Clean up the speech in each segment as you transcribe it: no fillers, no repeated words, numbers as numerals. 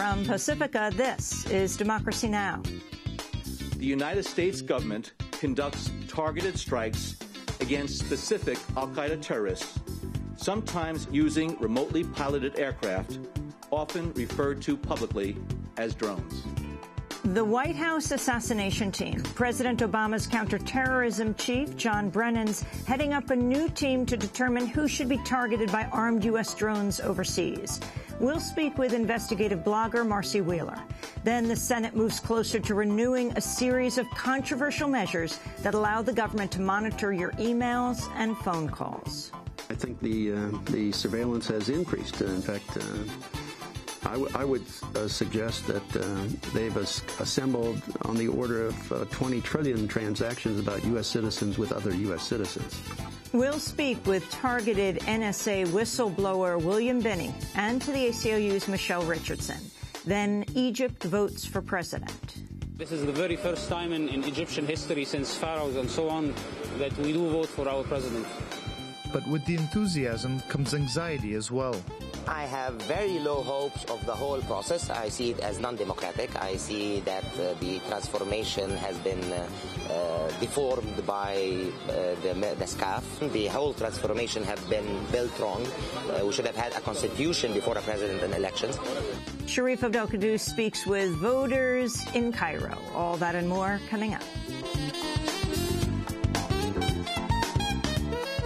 From Pacifica, this is Democracy Now! The United States government conducts targeted strikes against specific al-Qaeda terrorists, sometimes using remotely piloted aircraft, often referred to publicly as drones. The White House assassination team, President Obama's counterterrorism chief, John Brennan's, heading up a new team to determine who should be targeted by armed U.S. drones overseas. We'll speak with investigative blogger Marcy Wheeler. Then the Senate moves closer to renewing a series of controversial measures that allow the government to monitor your emails and phone calls. I think the surveillance has increased. In fact, I would suggest that they've assembled on the order of 20 trillion transactions about U.S. citizens with other U.S. citizens. We'll speak with targeted NSA whistleblower William Binne and to the ACLU's Michelle Richardson. Then Egypt votes for president. This is the very first time in Egyptian history since pharaohs and so on that we do vote for our president. But with the enthusiasm comes anxiety as well. I have very low hopes of the whole process. I see it as non-democratic. I see that the transformation has been deformed by the SCAF. The whole transformation has been built wrong. We should have had a constitution before a president and elections. Sharif Abdelkader speaks with voters in Cairo. All that and more coming up.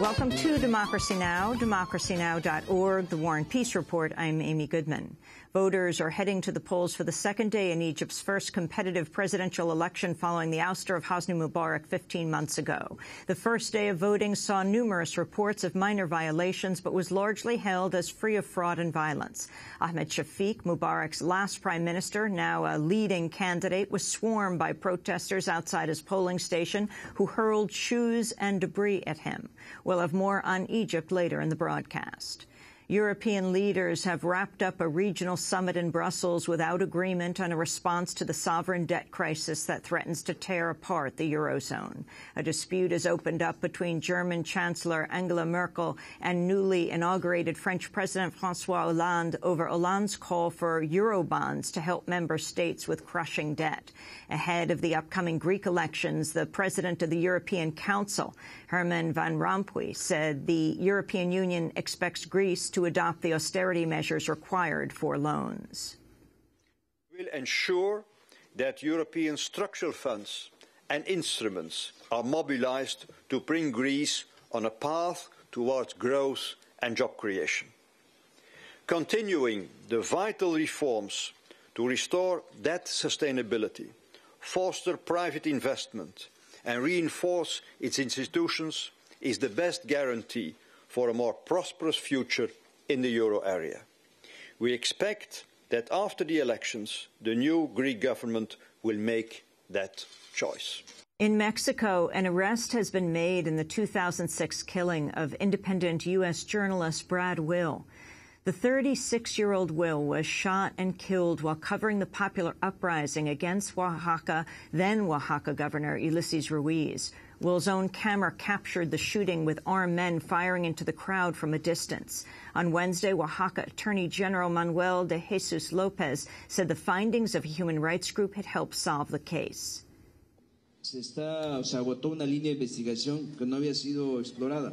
Welcome to Democracy Now!, democracynow.org, The War and Peace Report. I'm Amy Goodman. Voters are heading to the polls for the second day in Egypt's first competitive presidential election following the ouster of Hosni Mubarak 15 months ago. The first day of voting saw numerous reports of minor violations, but was largely hailed as free of fraud and violence. Ahmed Shafiq, Mubarak's last prime minister, now a leading candidate, was swarmed by protesters outside his polling station who hurled shoes and debris at him. We'll have more on Egypt later in the broadcast. European leaders have wrapped up a regional summit in Brussels without agreement on a response to the sovereign debt crisis that threatens to tear apart the Eurozone. A dispute has opened up between German Chancellor Angela Merkel and newly inaugurated French President François Hollande over Hollande's call for Eurobonds to help member states with crushing debt. Ahead of the upcoming Greek elections, the president of the European Council, Herman Van Rompuy, said the European Union expects Greece to adopt the austerity measures required for loans. We will ensure that European structural funds and instruments are mobilized to bring Greece on a path towards growth and job creation. Continuing the vital reforms to restore debt sustainability, foster private investment, and reinforce its institutions is the best guarantee for a more prosperous future in the euro area. We expect that after the elections, the new Greek government will make that choice. In Mexico, an arrest has been made in the 2006 killing of independent U.S. journalist Brad Will. The 36-year-old Will was shot and killed while covering the popular uprising against Oaxaca, then Oaxaca Governor Ulises Ruiz. Will's own camera captured the shooting with armed men firing into the crowd from a distance. On Wednesday, Oaxaca Attorney General Manuel de Jesus Lopez said the findings of a human rights group had helped solve the case. Se agotó una línea de investigación que no había sido explorada.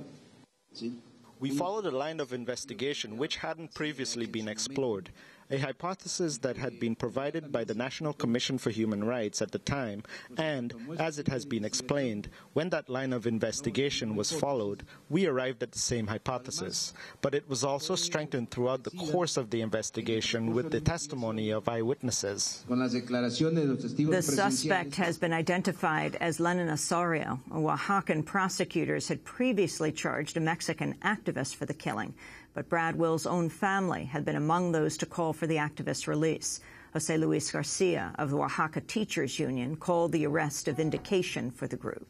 ¿Sí? We followed a line of investigation which hadn't previously been explored, a hypothesis that had been provided by the National Commission for Human Rights at the time, and, as it has been explained, when that line of investigation was followed, we arrived at the same hypothesis. But it was also strengthened throughout the course of the investigation with the testimony of eyewitnesses. The suspect has been identified as Lenin Osorio. Oaxacan prosecutors had previously charged a Mexican activist for the killing. But Brad Will's own family had been among those to call for the activist's release. José Luis Garcia of the Oaxaca Teachers Union called the arrest a vindication for the group.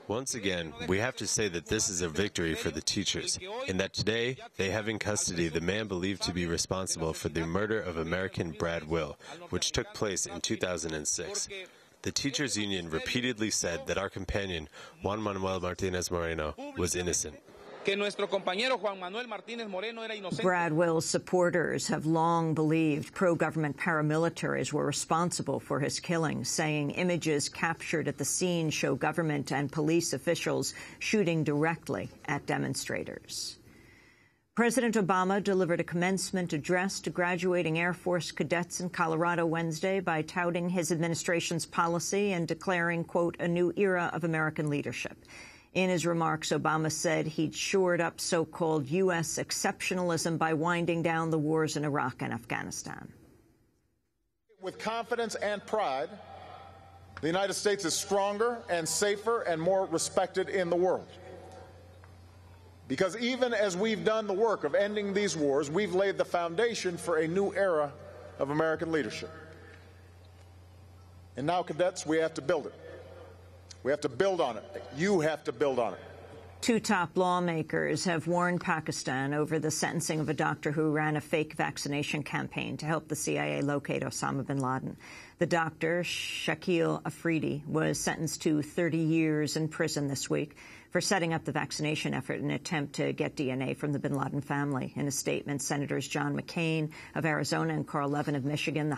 Once again, we have to say that this is a victory for the teachers, in that today they have in custody the man believed to be responsible for the murder of American Brad Will, which took place in 2006. The teachers' union repeatedly said that our companion, Juan Manuel Martinez Moreno, was innocent. Brad Will's supporters have long believed pro-government paramilitaries were responsible for his killing, saying images captured at the scene show government and police officials shooting directly at demonstrators. President Obama delivered a commencement address to graduating Air Force cadets in Colorado Wednesday by touting his administration's policy and declaring, quote, a new era of American leadership. In his remarks, Obama said he'd shored up so-called U.S. exceptionalism by winding down the wars in Iraq and Afghanistan. With confidence and pride, the United States is stronger and safer and more respected in the world. Because even as we've done the work of ending these wars, we've laid the foundation for a new era of American leadership. And now, cadets, we have to build it. We have to build on it. You have to build on it. Two top lawmakers have warned Pakistan over the sentencing of a doctor who ran a fake vaccination campaign to help the CIA locate Osama bin Laden. The doctor, Shakil Afridi, was sentenced to 30 years in prison this week for setting up the vaccination effort in an attempt to get DNA from the bin Laden family. In a statement, Senators John McCain of Arizona and Carl Levin of Michigan,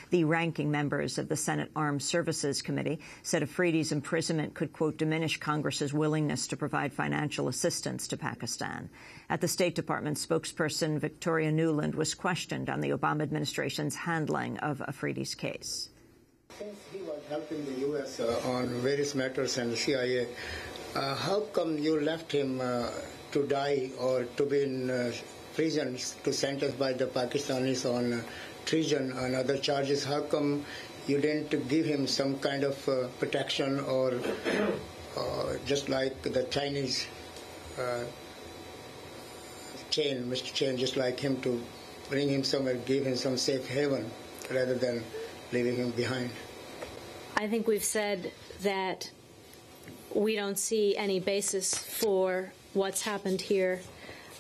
the ranking members of the Senate Armed Services Committee, said Afridi's imprisonment could, quote, diminish Congress's willingness to provide financial assistance to Pakistan. At the State Department, spokesperson Victoria Nuland was questioned on the Obama administration's handling of Afridi's case. Since he was helping the U.S. On various matters and the CIA, how come you left him to die or to be in prison to sentenced by the Pakistanis on treason and other charges? How come you didn't give him some kind of protection or just like the Chinese Mr. Chen, just like him, to bring him somewhere, give him some safe haven rather than leaving him behind? I think we've said that we don't see any basis for what's happened here.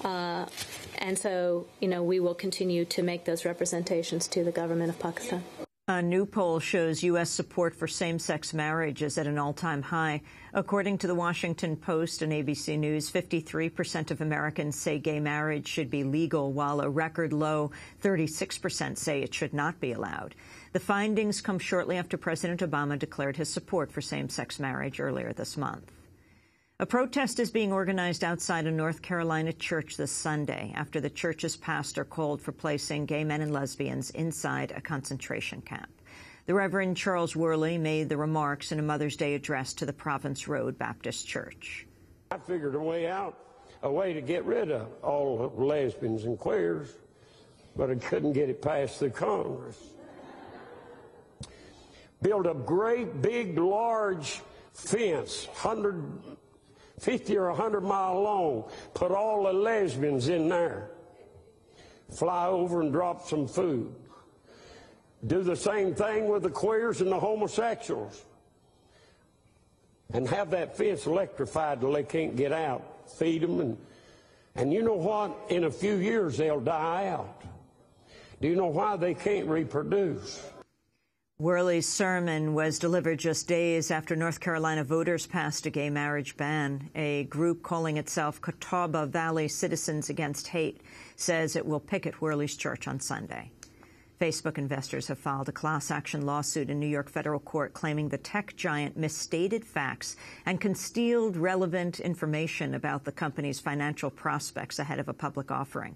And so, we will continue to make those representations to the government of Pakistan. A new poll shows U.S. support for same-sex marriage is at an all-time high. According to the Washington Post and ABC News, 53% of Americans say gay marriage should be legal, while a record low 36% say it should not be allowed. The findings come shortly after President Obama declared his support for same-sex marriage earlier this month. A protest is being organized outside a North Carolina church this Sunday after the church's pastor called for placing gay men and lesbians inside a concentration camp. The Reverend Charles Worley made the remarks in a Mother's Day address to the Province Road Baptist Church. I figured a way to get rid of all lesbians and queers, but I couldn't get it passed through Congress. Build a great, big, large fence, 50 or 100 mile long, put all the lesbians in there, fly over and drop some food. Do the same thing with the queers and the homosexuals, and have that fence electrified till they can't get out. Feed them, and you know what? In a few years they'll die out. Do you know why? They can't reproduce. Worley's sermon was delivered just days after North Carolina voters passed a gay marriage ban. A group calling itself Catawba Valley Citizens Against Hate says it will picket Worley's church on Sunday. Facebook investors have filed a class-action lawsuit in New York federal court claiming the tech giant misstated facts and concealed relevant information about the company's financial prospects ahead of a public offering.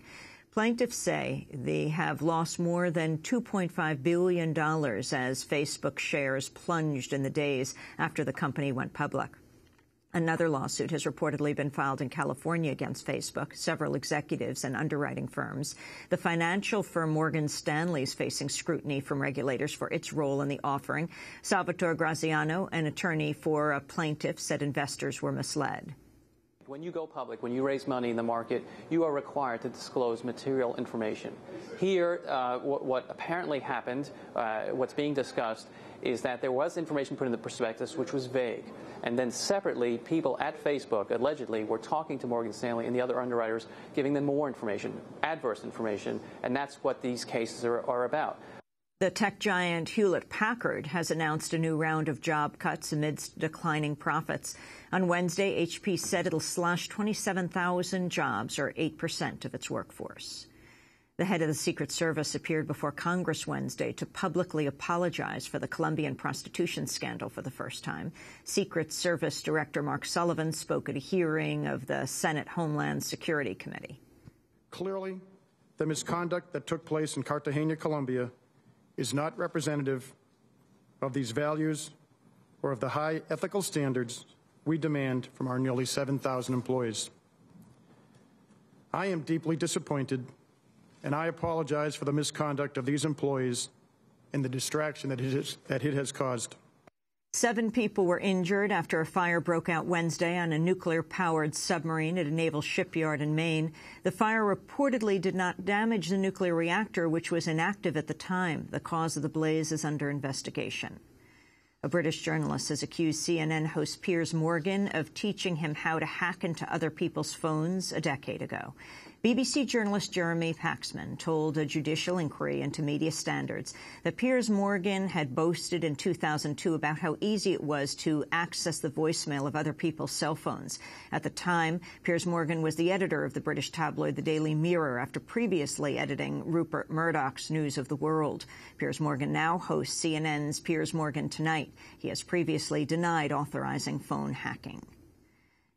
Plaintiffs say they have lost more than $2.5 billion as Facebook shares plunged in the days after the company went public. Another lawsuit has reportedly been filed in California against Facebook, several executives and underwriting firms. The financial firm Morgan Stanley is facing scrutiny from regulators for its role in the offering. Salvatore Graziano, an attorney for a plaintiff, said investors were misled. When you go public, when you raise money in the market, you are required to disclose material information. Here, what apparently happened, what's being discussed, is that there was information put in the prospectus which was vague. And then separately, people at Facebook, allegedly, were talking to Morgan Stanley and the other underwriters, giving them more information, adverse information, and that's what these cases are about. The tech giant Hewlett-Packard has announced a new round of job cuts amidst declining profits. On Wednesday, HP said it'll slash 27,000 jobs, or 8% of its workforce. The head of the Secret Service appeared before Congress Wednesday to publicly apologize for the Colombian prostitution scandal for the first time. Secret Service Director Mark Sullivan spoke at a hearing of the Senate Homeland Security Committee. Clearly, the misconduct that took place in Cartagena, Colombia, is not representative of these values or of the high ethical standards we demand from our nearly 7,000 employees. I am deeply disappointed, and I apologize for the misconduct of these employees and the distraction that it has caused. 7 people were injured after a fire broke out Wednesday on a nuclear-powered submarine at a naval shipyard in Maine. The fire reportedly did not damage the nuclear reactor, which was inactive at the time. The cause of the blaze is under investigation. A British journalist has accused CNN host Piers Morgan of teaching him how to hack into other people's phones a decade ago. BBC journalist Jeremy Paxman told a judicial inquiry into media standards that Piers Morgan had boasted in 2002 about how easy it was to access the voicemail of other people's cell phones. At the time, Piers Morgan was the editor of the British tabloid The Daily Mirror after previously editing Rupert Murdoch's News of the World. Piers Morgan now hosts CNN's Piers Morgan Tonight. He has previously denied authorizing phone hacking.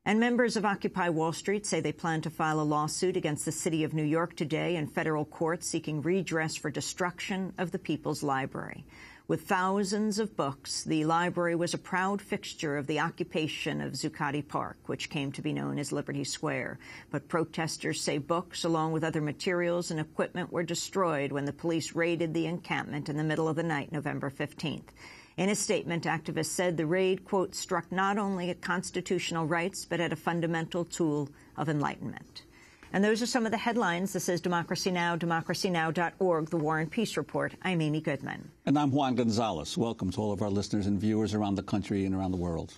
And members of Occupy Wall Street say they plan to file a lawsuit against the city of New York today in federal court seeking redress for destruction of the People's Library. With thousands of books, the library was a proud fixture of the occupation of Zuccotti Park, which came to be known as Liberty Square. But protesters say books, along with other materials and equipment, were destroyed when the police raided the encampment in the middle of the night, November 15th. In a statement, activists said the raid, quote, struck not only at constitutional rights, but at a fundamental tool of enlightenment. And those are some of the headlines. This is Democracy Now!, democracynow.org, The War and Peace Report. I'm Amy Goodman. And I'm Juan Gonzalez. Welcome to all of our listeners and viewers around the country and around the world.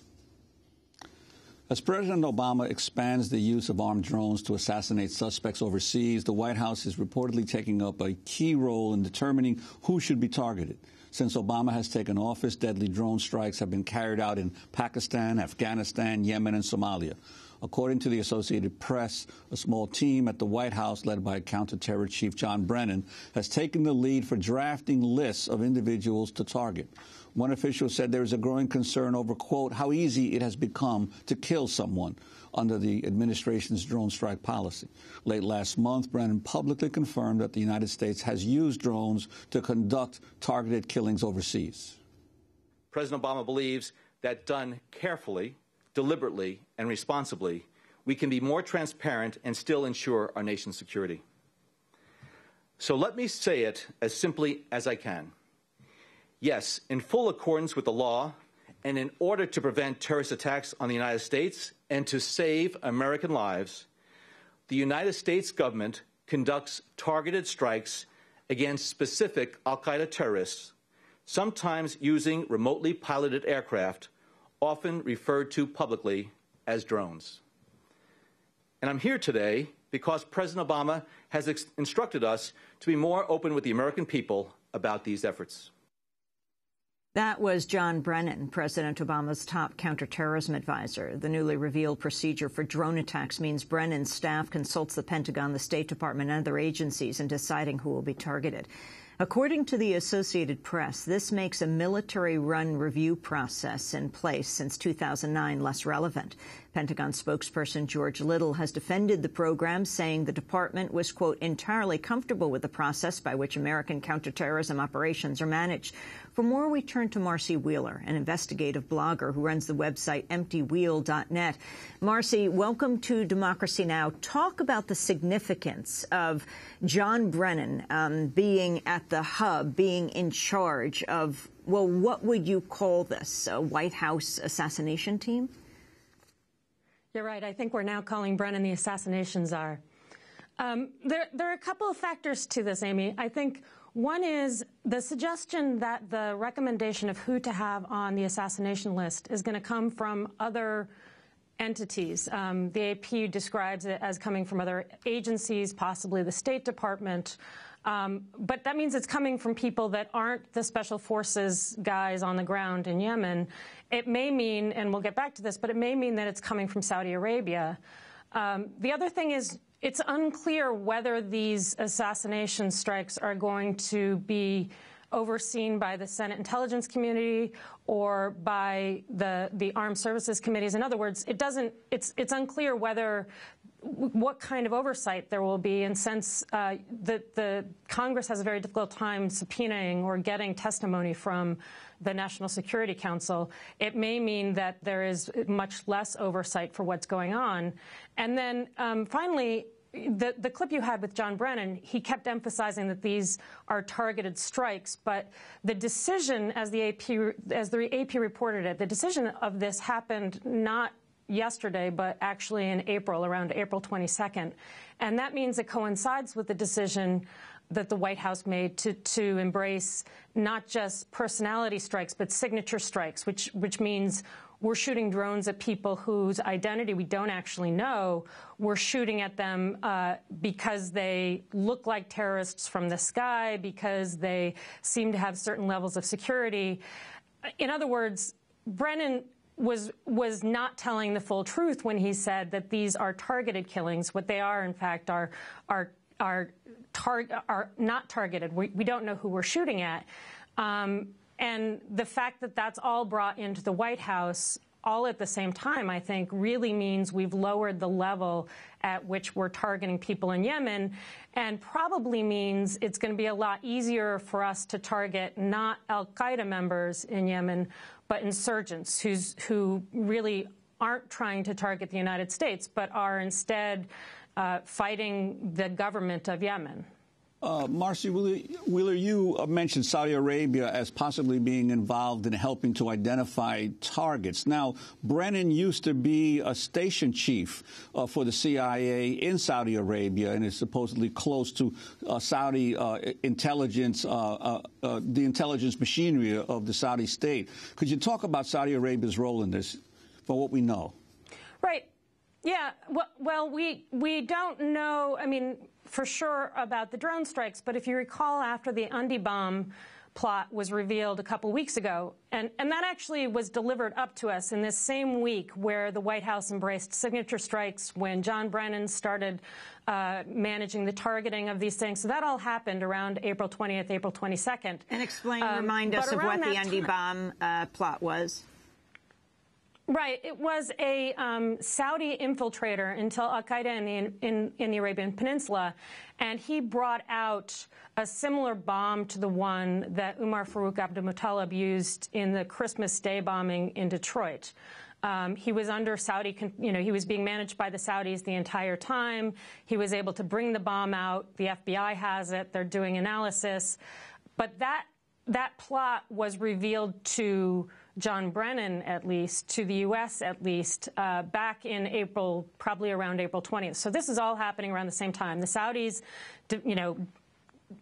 As President Obama expands the use of armed drones to assassinate suspects overseas, the White House is reportedly taking up a key role in determining who should be targeted. Since Obama has taken office, deadly drone strikes have been carried out in Pakistan, Afghanistan, Yemen, and Somalia. According to the Associated Press, a small team at the White House, led by Counterterror Chief John Brennan, has taken the lead for drafting lists of individuals to target. One official said there is a growing concern over, quote, how easy it has become to kill someone under the administration's drone strike policy. Late last month, Brennan publicly confirmed that the United States has used drones to conduct targeted killings overseas. President Obama believes that done carefully, deliberately, and responsibly, we can be more transparent and still ensure our nation's security. So let me say it as simply as I can. Yes, in full accordance with the law, and in order to prevent terrorist attacks on the United States and to save American lives, the United States government conducts targeted strikes against specific al-Qaeda terrorists, sometimes using remotely piloted aircraft, often referred to publicly as drones. And I'm here today because President Obama has instructed us to be more open with the American people about these efforts. That was John Brennan, President Obama's top counterterrorism advisor. The newly revealed procedure for drone attacks means Brennan's staff consults the Pentagon, the State Department, and other agencies in deciding who will be targeted. According to the Associated Press, this makes a military-run review process in place since 2009 less relevant. Pentagon spokesperson George Little has defended the program, saying the department was, quote, entirely comfortable with the process by which American counterterrorism operations are managed. For more, we turn to Marcy Wheeler, an investigative blogger who runs the website emptywheel.net. Marcy, welcome to Democracy Now! Talk about the significance of John Brennan being at the hub, being in charge of, well, what would you call this, a White House assassination team? You're right. I think we're now calling Brennan the assassination czar. There are a couple of factors to this, Amy. I think one is the suggestion that the recommendation of who to have on the assassination list is going to come from other entities. The AP describes it as coming from other agencies, possibly the State Department. But that means it's coming from people that aren't the special forces guys on the ground in Yemen. It may mean, and we'll get back to this, but it may mean that it's coming from Saudi Arabia. The other thing is it's unclear whether these assassination strikes are going to be overseen by the Senate Intelligence Community or by the Armed Services Committees. In other words, it's unclear what kind of oversight there will be, and since the Congress has a very difficult time subpoenaing or getting testimony from the National Security Council, it may mean that there is much less oversight for what's going on. And then finally, the clip you had with John Brennan, he kept emphasizing that these are targeted strikes, but the decision, as the AP reported it, the decision of this happened not yesterday, but actually in April, around April 22nd. And that means it coincides with the decision that the White House made to embrace not just personality strikes, but signature strikes, which means we're shooting drones at people whose identity we don't actually know. We're shooting at them because they look like terrorists from the sky, because they seem to have certain levels of security. In other words, Brennan was not telling the full truth when he said that these are targeted killings. What they are, in fact, are not targeted. We don't know who we're shooting at. And the fact that that's all brought into the White House all at the same time, I think, really means we've lowered the level at which we're targeting people in Yemen, and probably means it's going to be a lot easier for us to target not al-Qaeda members in Yemen, but insurgents who really aren't trying to target the United States, but are instead fighting the government of Yemen. Marcy Wheeler, you mentioned Saudi Arabia as possibly being involved in helping to identify targets. Now, Brennan used to be a station chief for the CIA in Saudi Arabia and is supposedly close to Saudi intelligence, the intelligence machinery of the Saudi state. Could you talk about Saudi Arabia's role in this, for what we know? Right. Yeah. Well, we don't know, I mean, for sure about the drone strikes, but if you recall, after the Undi bomb plot was revealed a couple weeks ago, and that actually was delivered up to us in this same week where the White House embraced signature strikes, when John Brennan started managing the targeting of these things. So that all happened around April 20th, April 22nd. And remind us of what the Undi bomb plot was. Right. It was a Saudi infiltrator into al-Qaeda in the Arabian Peninsula, and he brought out a similar bomb to the one that Umar Farouk Abdul-Muttalib used in the Christmas Day bombing in Detroit. He was under Saudi, he was being managed by the Saudis the entire time. He was able to bring the bomb out. The FBI has it. They're doing analysis. But that plot was revealed to John Brennan, at least, to the U.S. at least, back in April, probably around April 20th. So this is all happening around the same time. The Saudis,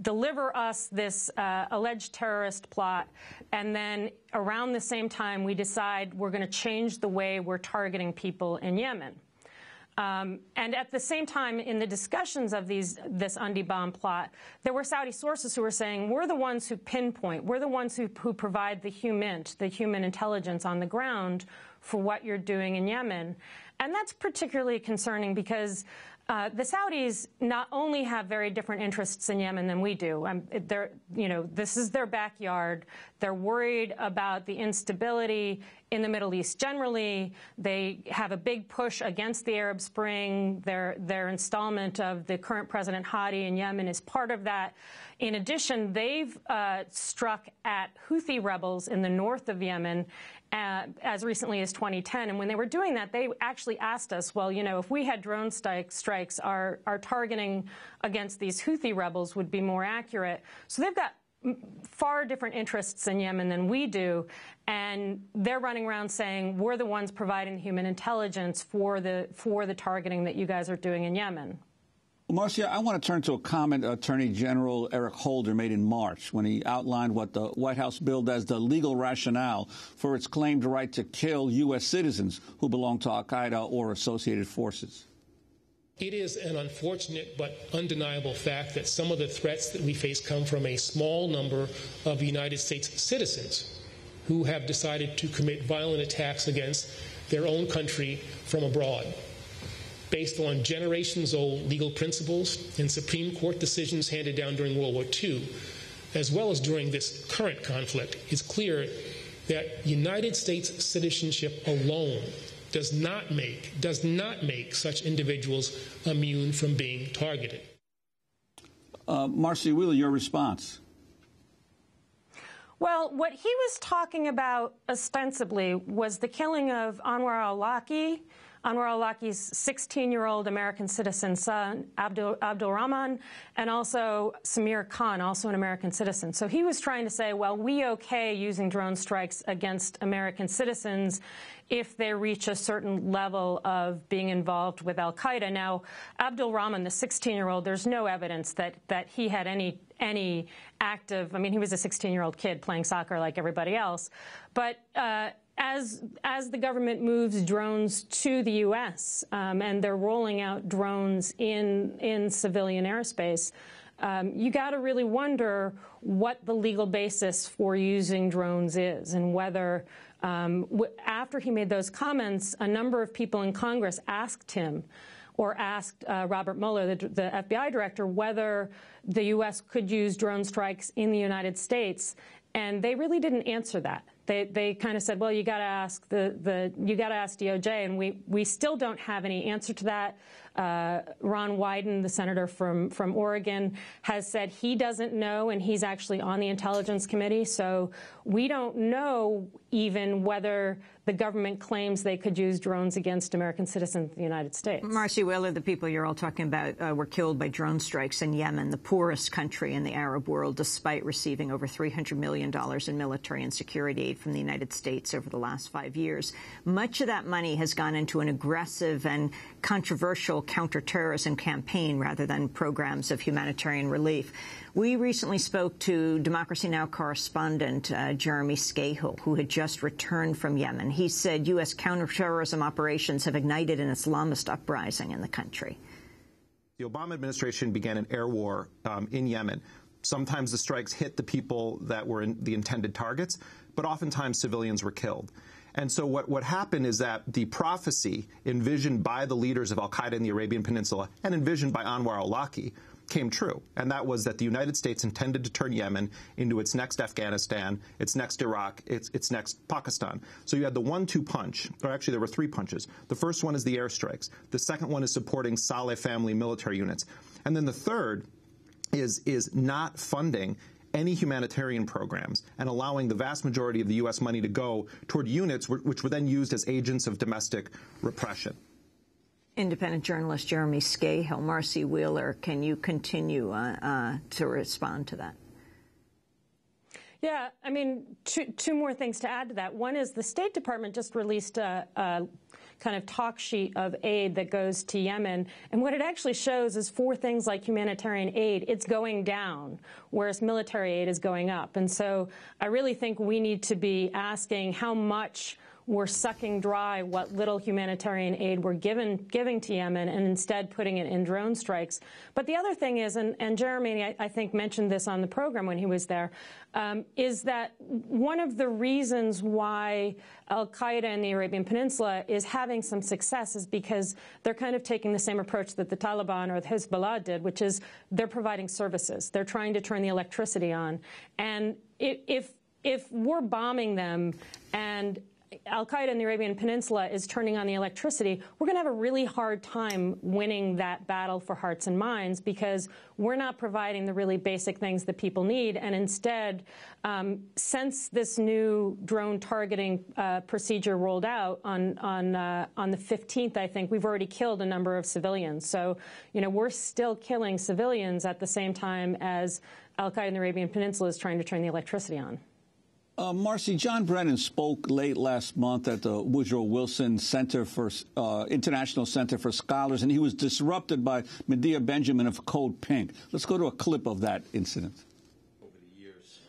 deliver us this alleged terrorist plot, and then around the same time we decide we're going to change the way we're targeting people in Yemen. And at the same time, in the discussions of this Undi bomb plot, there were Saudi sources who were saying, we're the ones who pinpoint, we're the ones who provide the human intelligence on the ground for what you're doing in Yemen. And that's particularly concerning because the Saudis not only have very different interests in Yemen than we do. This is their backyard. They're worried about the instability in the Middle East generally. They have a big push against the Arab Spring. Their installment of the current President Hadi in Yemen is part of that. In addition, they've struck at Houthi rebels in the north of Yemen as recently as 2010. And when they were doing that, they actually asked us, well, if we had drone strikes, our targeting against these Houthi rebels would be more accurate. So they've got far different interests in Yemen than we do, and they're running around saying we're the ones providing human intelligence for the targeting that you guys are doing in Yemen. Well, Marcia, I want to turn to a comment Attorney General Eric Holder made in March when he outlined what the White House billed as the legal rationale for its claimed right to kill U.S. citizens who belong to al-Qaeda or associated forces. It is an unfortunate but undeniable fact that some of the threats that we face come from a small number of United States citizens who have decided to commit violent attacks against their own country from abroad. Based on generations-old legal principles and Supreme Court decisions handed down during World War II, as well as during this current conflict, it's clear that United States citizenship alone does not make such individuals immune from being targeted. Marcy Wheeler, your response. Well, what he was talking about ostensibly was the killing of Anwar al-Awlaki, Anwar al-Awlaki's 16-year-old American citizen son, Abdul Rahman, and also Samir Khan, also an American citizen. So he was trying to say, well, we okay using drone strikes against American citizens if they reach a certain level of being involved with al-Qaeda. Now, Abdul Rahman, the 16-year-old, there's no evidence that he had any active, I mean, he was a 16-year-old kid playing soccer like everybody else. But as the government moves drones to the U.S. And they're rolling out drones in civilian airspace, you got to really wonder what the legal basis for using drones is, and whether after he made those comments, a number of people in Congress asked him, or asked Robert Mueller, the FBI director, whether the U.S. could use drone strikes in the United States, and they really didn't answer that. They kind of said, well, you got to ask you got to ask DOJ, and we still don't have any answer to that. Ron Wyden, the senator from Oregon, has said he doesn't know, and he's actually on the Intelligence Committee. So we don't know even whether the government claims they could use drones against American citizens in the United States. Marcy Wheeler, the people you're all talking about were killed by drone strikes in Yemen, the poorest country in the Arab world, despite receiving over $300 million in military and security aid from the United States over the last 5 years. Much of that money has gone into an aggressive and controversial counterterrorism campaign rather than programs of humanitarian relief. We recently spoke to Democracy Now! Correspondent Jeremy Scahill, who had just returned from Yemen. He said U.S. counterterrorism operations have ignited an Islamist uprising in the country. The Obama administration began an air war in Yemen. Sometimes the strikes hit the people that were the intended targets, but oftentimes civilians were killed. And so what happened is that the prophecy envisioned by the leaders of al-Qaeda in the Arabian Peninsula and envisioned by Anwar al-Awlaki came true, and that was that the United States intended to turn Yemen into its next Afghanistan, its next Iraq, its next Pakistan. So you had the 1-2 punch, or actually there were 3 punches. The first one is the airstrikes. The second one is supporting Saleh family military units. And then the third is not funding any humanitarian programs and allowing the vast majority of the U.S. money to go toward units which were then used as agents of domestic repression. Independent journalist Jeremy Scahill. Marcy Wheeler, can you continue to respond to that? Yeah, I mean, two more things to add to that. One is the State Department just released a kind of talk sheet of aid that goes to Yemen, and what it actually shows is for things like humanitarian aid, it's going down, whereas military aid is going up. And so I really think we need to be asking how much we're sucking dry what little humanitarian aid we're giving to Yemen, and instead putting it in drone strikes. But the other thing is, and Jeremy, I think, mentioned this on the program when he was there, is that one of the reasons why al-Qaeda in the Arabian Peninsula is having some success is because they're kind of taking the same approach that the Taliban or the Hezbollah did, which is they're providing services. They're trying to turn the electricity on. And if we're bombing them and al-Qaeda in the Arabian Peninsula is turning on the electricity, we're going to have a really hard time winning that battle for hearts and minds, because we're not providing the really basic things that people need. And instead, since this new drone targeting procedure rolled out on the 15th, I think, we've already killed a number of civilians. So, you know, we're still killing civilians at the same time as al-Qaeda in the Arabian Peninsula is trying to turn the electricity on. Marcy, John Brennan spoke late last month at the Woodrow Wilson Center for International Center for Scholars, and he was disrupted by Medea Benjamin of Code Pink. Let's go to a clip of that incident. Over the years,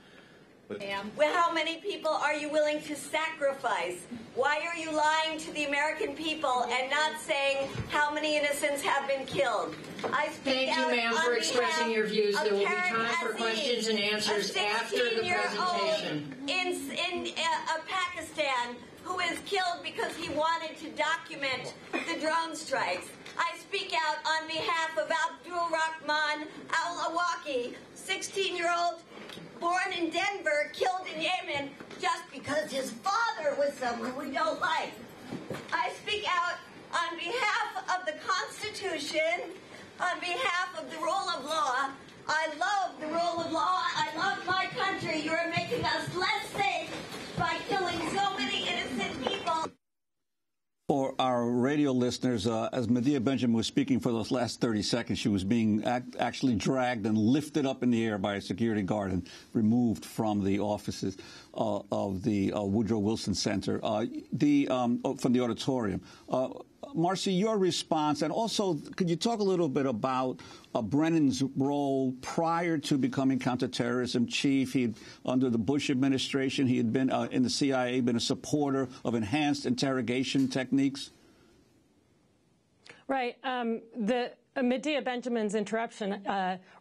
Well, how many people are you willing to sacrifice? Why are you lying to the American people and not saying how many innocents have been killed? I speak Thank you, ma'am, for expressing your views. There will be time for questions and answers after the presentation. In Pakistan, who is killed because he wanted to document the drone strikes. I speak out on behalf of Abdul Rahman al-Awaki, 16-year-old born in Denver, killed in Yemen just because his father was someone we don't like. I speak out on behalf of the Constitution, on behalf of the rule of law. I love the rule of law. I love my country. You are making us less safe by killing so many innocent people. For our radio listeners, as Medea Benjamin was speaking for those last 30 seconds, she was being actually dragged and lifted up in the air by a security guard and removed from the offices of the Woodrow Wilson Center, from the auditorium. Marcy, your response, and also could you talk a little bit about Brennan's role prior to becoming counterterrorism chief? Under the Bush administration, he had been in the CIA, been a supporter of enhanced interrogation techniques. Right. The Medea Benjamin's interruption,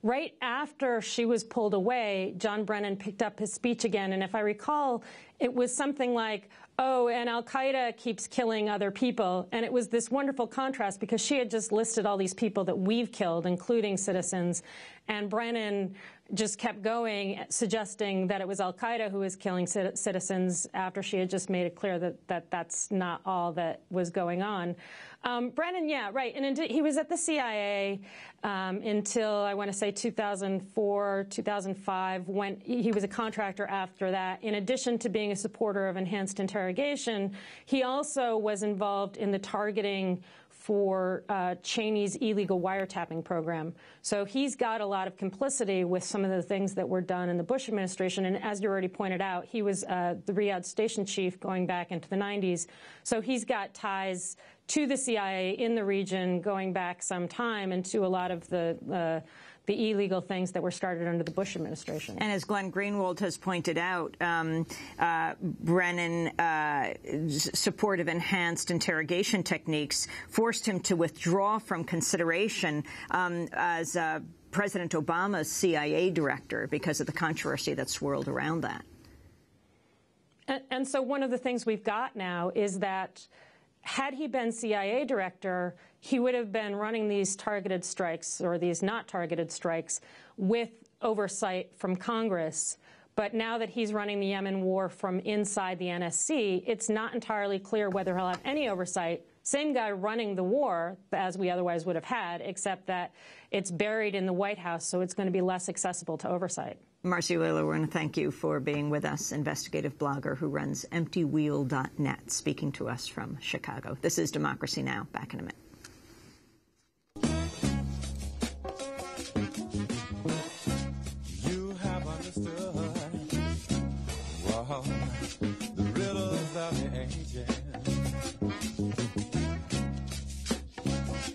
right after she was pulled away, John Brennan picked up his speech again. And if I recall, it was something like, oh, and al-Qaeda keeps killing other people. And it was this wonderful contrast because she had just listed all these people that we've killed, including citizens. And Brennan just kept going, suggesting that it was al-Qaeda who was killing citizens after she had just made it clear that that's not all that was going on. Brennan, yeah, right. And indeed, he was at the CIA until, I want to say, 2004, 2005, when he was a contractor after that. In addition to being a supporter of enhanced interrogation, he also was involved in the targeting for Cheney's illegal wiretapping program. So he's got a lot of complicity with some of the things that were done in the Bush administration. And as you already pointed out, he was the Riyadh station chief going back into the 90s. So he's got ties to the CIA in the region going back some time and to a lot of the illegal things that were started under the Bush administration. And as Glenn Greenwald has pointed out, Brennan's support of enhanced interrogation techniques forced him to withdraw from consideration as President Obama's CIA director because of the controversy that swirled around that. And so one of the things we've got now is that had he been CIA director, he would have been running these targeted strikes or these not targeted strikes with oversight from Congress. But now that he's running the Yemen war from inside the NSC, it's not entirely clear whether he'll have any oversight. Same guy running the war as we otherwise would have had, except that it's buried in the White House, so it's going to be less accessible to oversight. Marcy Wheeler, we're going to thank you for being with us, investigative blogger who runs EmptyWheel.net, speaking to us from Chicago. This is Democracy Now! Back in a minute. You have understood, wow, the riddles of the ages.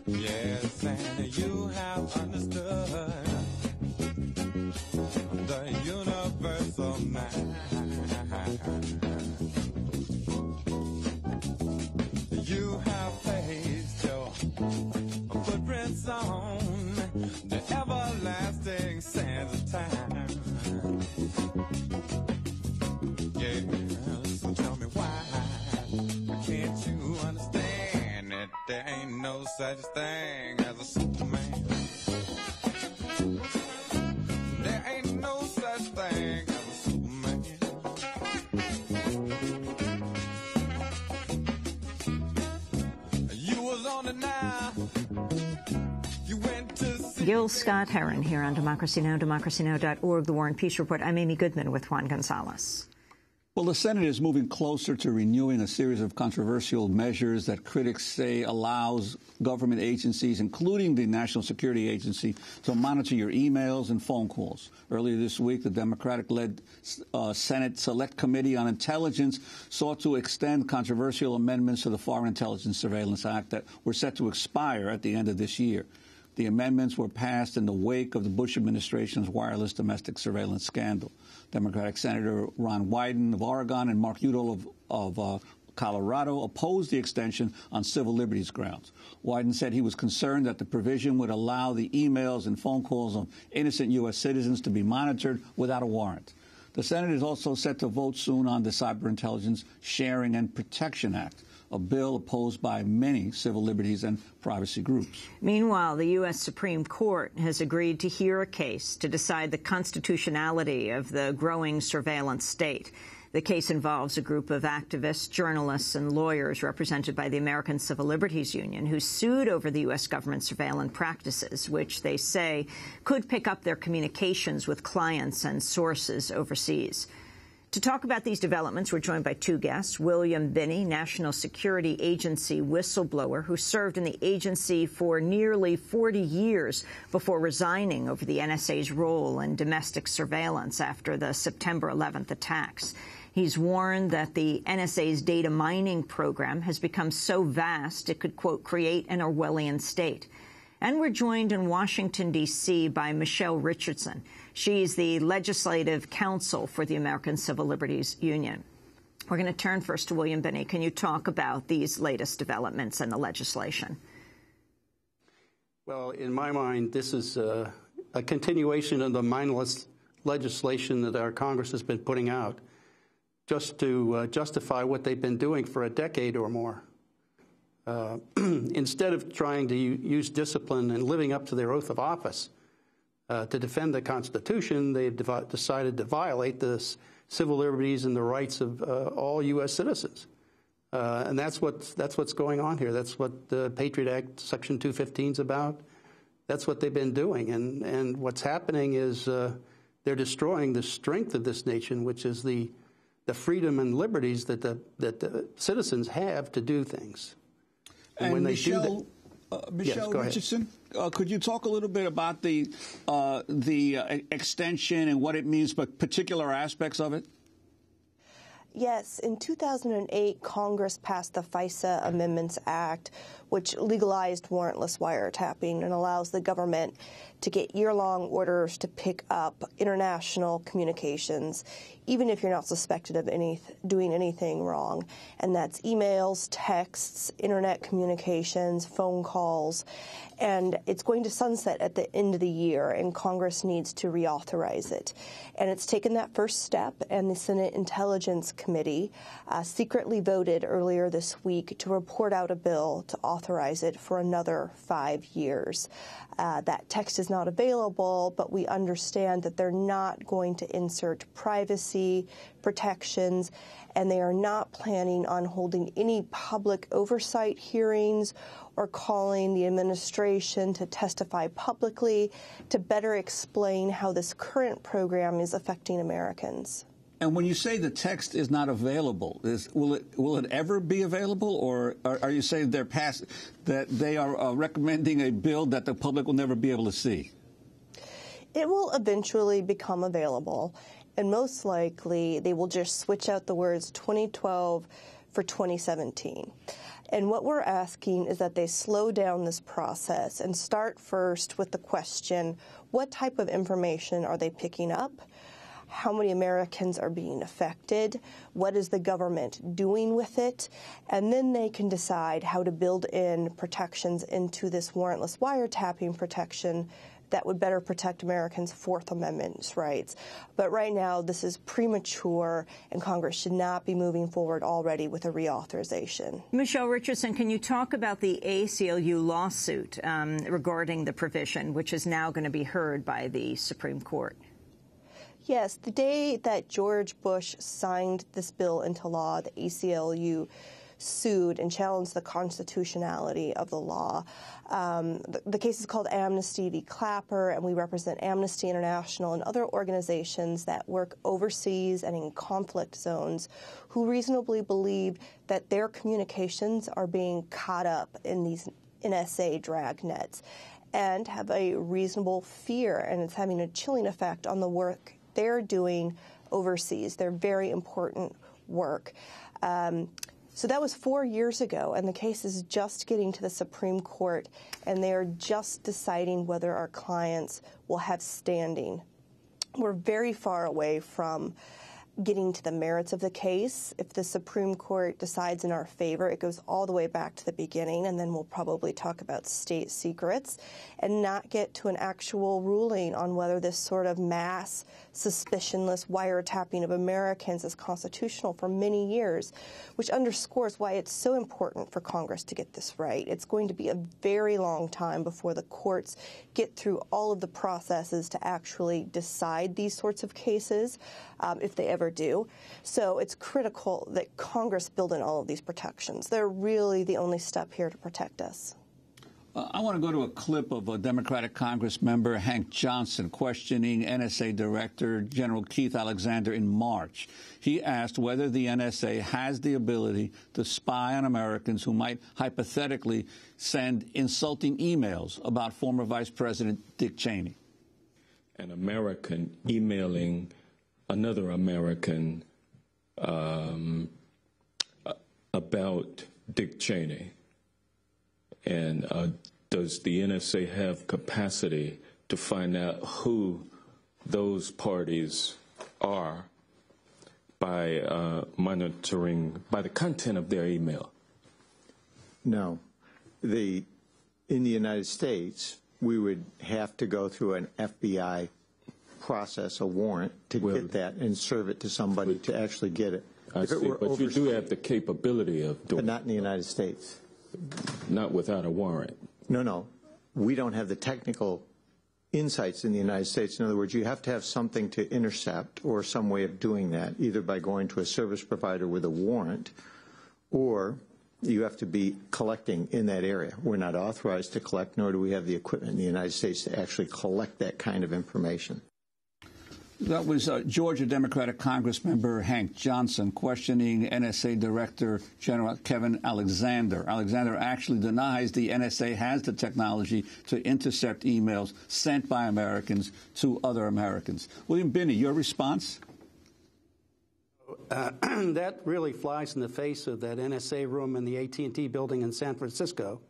Yes, and you have understood the universal mind. You have placed your footprints on the everlasting sands of time. Yeah, so tell me why can't you understand that there ain't no such thing as a Superman? There ain't no such thing as a Superman. You was on it now. You went to see Gil Scott-Heron here on Democracy Now!, democracynow.org, The War and Peace Report. I'm Amy Goodman with Juan Gonzalez. Well, the Senate is moving closer to renewing a series of controversial measures that critics say allows government agencies, including the National Security Agency, to monitor your emails and phone calls. Earlier this week, the Democratic-led Senate Select Committee on Intelligence sought to extend controversial amendments to the Foreign Intelligence Surveillance Act that were set to expire at the end of this year. The amendments were passed in the wake of the Bush administration's wireless domestic surveillance scandal. Democratic Senator Ron Wyden of Oregon and Mark Udall of Colorado opposed the extension on civil liberties grounds. Wyden said he was concerned that the provision would allow the emails and phone calls of innocent U.S. citizens to be monitored without a warrant. The Senate is also set to vote soon on the Cyberintelligence Sharing and Protection Act, a bill opposed by many civil liberties and privacy groups. Meanwhile, the U.S. Supreme Court has agreed to hear a case to decide the constitutionality of the growing surveillance state. The case involves a group of activists, journalists, and lawyers represented by the American Civil Liberties Union who sued over the U.S. government's surveillance practices, which they say could pick up their communications with clients and sources overseas. To talk about these developments, we're joined by two guests. William Binne, National Security Agency whistleblower, who served in the agency for nearly 40 years before resigning over the NSA's role in domestic surveillance after the September 11th attacks. He's warned that the NSA's data mining program has become so vast it could, quote, create an Orwellian state. And we're joined in Washington, D.C. by Michelle Richardson. She's the legislative counsel for the American Civil Liberties Union. We're going to turn first to William Binne. Can you talk about these latest developments in the legislation? Well, in my mind, this is a continuation of the mindless legislation that our Congress has been putting out just to justify what they've been doing for a decade or more. Instead of trying to use discipline and living up to their oath of office to defend the Constitution, they've decided to violate the civil liberties and the rights of all U.S. citizens. And that's what's going on here. That's what the Patriot Act Section 215 is about. That's what they've been doing. And what's happening is they're destroying the strength of this nation, which is the freedom and liberties that the citizens have to do things. And when Michelle, Michelle Richardson, could you talk a little bit about the extension and what it means, but particular aspects of it? Yes. In 2008, Congress passed the FISA Amendments Act, which legalized warrantless wiretapping and allows the government to get year-long orders to pick up international communications, even if you're not suspected of doing anything wrong. And that's emails, texts, internet communications, phone calls. And it's going to sunset at the end of the year, and Congress needs to reauthorize it. And it's taken that first step, and the Senate Intelligence Committee secretly voted earlier this week to report out a bill to authorize it for another 5 years. That text is not available, but we understand that they're not going to insert privacy protections, and they are not planning on holding any public oversight hearings or calling the administration to testify publicly to better explain how this current program is affecting Americans. And when you say the text is not available, will it ever be available, or are you saying that they are recommending a bill that the public will never be able to see? It will eventually become available, and most likely they will just switch out the words 2012 for 2017. And what we're asking is that they slow down this process and start first with the question, what type of information are they picking up? How many Americans are being affected? What is the government doing with it? And then they can decide how to build in protections into this warrantless wiretapping protection that would better protect Americans' Fourth Amendment rights. But right now, this is premature, and Congress should not be moving forward already with a reauthorization. Michelle Richardson, can you talk about the ACLU lawsuit regarding the provision, which is now going to be heard by the Supreme Court? Yes, the day that George Bush signed this bill into law, the ACLU sued and challenged the constitutionality of the law. The case is called Amnesty v. Clapper, and we represent Amnesty International and other organizations that work overseas and in conflict zones who reasonably believe that their communications are being caught up in these NSA dragnets and have a reasonable fear, and it's having a chilling effect on the work they're doing overseas. They're very important work. So that was 4 years ago, and the case is just getting to the Supreme Court, and they are just deciding whether our clients will have standing. We're very far away from getting to the merits of the case. If the Supreme Court decides in our favor, it goes all the way back to the beginning, and then we'll probably talk about state secrets and not get to an actual ruling on whether this sort of mass, suspicionless wiretapping of Americans is constitutional for many years, which underscores why it's so important for Congress to get this right. It's going to be a very long time before the courts get through all of the processes to actually decide these sorts of cases, if they ever do. So it's critical that Congress build in all of these protections. They're really the only step here to protect us. I want to go to a clip of a Democratic Congress member, Hank Johnson, questioning NSA Director General Keith Alexander in March. He asked whether the NSA has the ability to spy on Americans who might hypothetically send insulting emails about former Vice President Dick Cheney. An American emailing another American about Dick Cheney. And does the NSA have capacity to find out who those parties are by monitoring, by the content of their email? No. In the United States, we would have to go through an FBI process, a warrant, to get that and serve it to somebody to actually get it. I see, but you do have the capability of doing it. But not in the United States. Not without a warrant. No. We don't have the technical insights in the United States. In other words, you have to have something to intercept or some way of doing that, either by going to a service provider with a warrant, or you have to be collecting in that area. We're not authorized to collect, nor do we have the equipment in the United States to actually collect that kind of information. That was Georgia Democratic Congress member Hank Johnson questioning NSA Director General Kevin Alexander. Alexander actually denies the NSA has the technology to intercept emails sent by Americans to other Americans. William Binne, your response? That really flies in the face of that NSA room in the AT&T building in San Francisco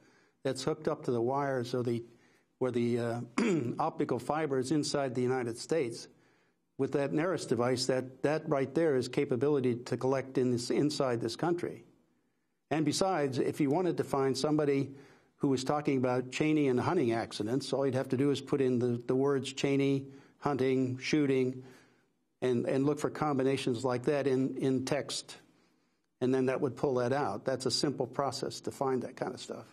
that's hooked up to the wires where the optical fiber is inside the United States. With that NERIS device, that right there is capability to collect inside this country. And besides, if you wanted to find somebody who was talking about Cheney and hunting accidents, all you'd have to do is put in the words Cheney, hunting, shooting, and look for combinations like that in text. And then that would pull that out. That's a simple process to find that kind of stuff.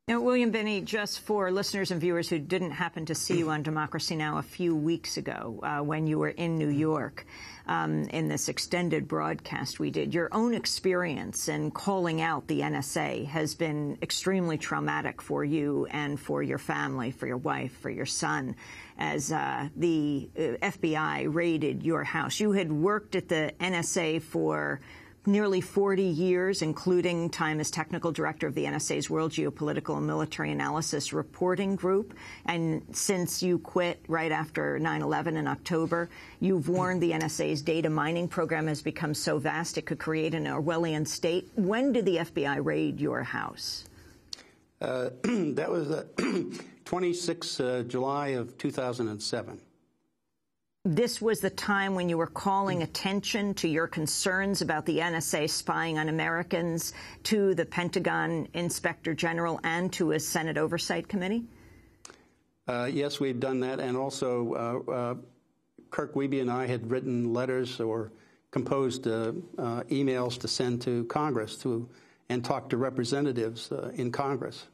Now, William Binne, just for listeners and viewers who didn't happen to see you on Democracy Now! A few weeks ago when you were in New York in this extended broadcast we did, your own experience in calling out the NSA has been extremely traumatic for you and for your family, for your wife, for your son, as the FBI raided your house. You had worked at the NSA for nearly 40 years, including time as technical director of the NSA's World Geopolitical and Military Analysis Reporting Group. And since you quit right after 9/11 in October, you've warned the NSA's data mining program has become so vast it could create an Orwellian state. When did the FBI raid your house? That was 26 July of 2007. This was the time when you were calling attention to your concerns about the NSA spying on Americans to the Pentagon Inspector General and to a Senate Oversight Committee? Yes, we've done that. And also, Kirk Wiebe and I had written letters or composed emails to send to Congress and talk to representatives in Congress,